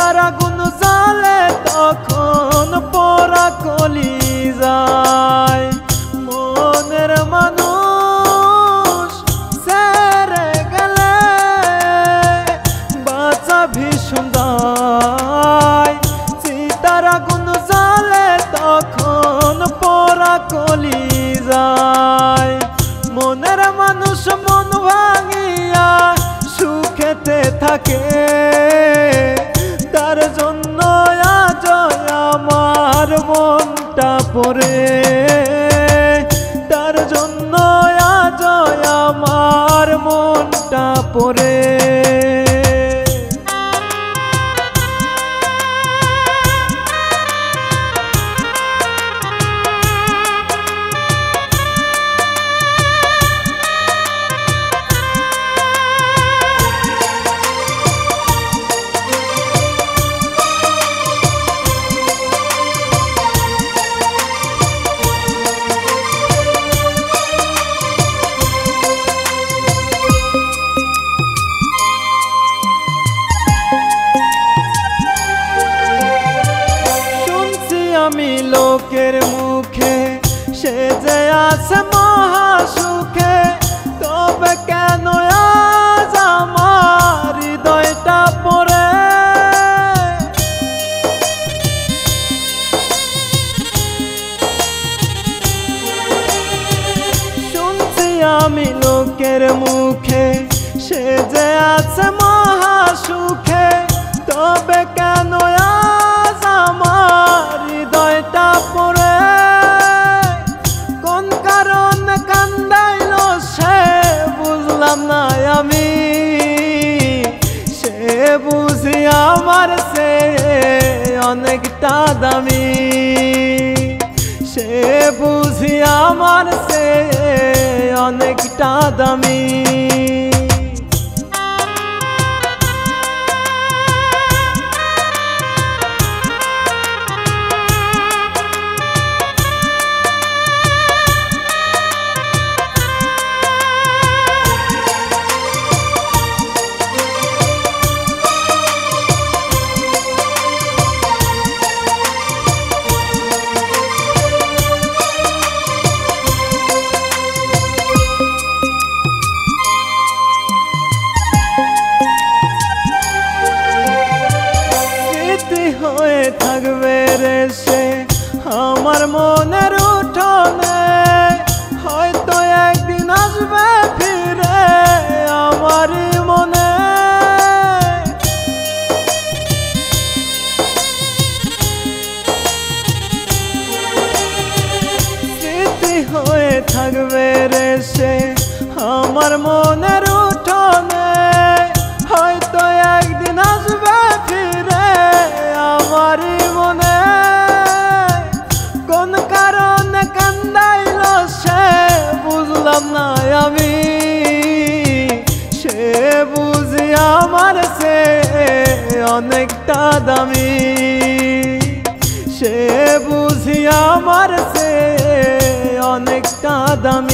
চিতার আগুন জ্বালে তখন পোড়া কলি যায়। মনের মানুষ ছেড়ে গেলে বাঁচা ভীষণ দায়। চিতার আগুন জ্বালে তখন পোড়া কলি যায়। মনের মানুষ মন ভাঙিয়া সুখেতে থাকে, তার জন্য আজ আমার মনটা পড়ে, তার জন্য আজ আমার মনটা পড়ে। আমি লোকের মুখে সে যে আছে মহাসুখে, তবে কেন আজ আমার হৃদয়টা পড়ে। শুনছি আমি লোকের মুখে সে যে আছে মহাসুখে, তবে কেন আজ আমার হৃদয়টা পড়ে। কোন কারণে কান্দাইল সে বুঝলাম না আমি, সে বুঝি আমার সে অনেকটা দামি, সে বুঝি আমার সে অনেকটা দামি। হয়ে থাকবে রে সে আমার মনের উঠোনে, হয়তো একদিন আসবে ফিরে আমারই মনে। স্মৃতি হয়ে থাকবে রে সে আমার মনের উঠোনে, হয়তো একদিন আসবে ফিরে আমারই মনে। কোন কারণে কান্দাইল সে বুঝলাম না আমি, সে বুঝি আমার সে অনেকটা দামি, সে বুঝি আমার সে অনেকটা দামি।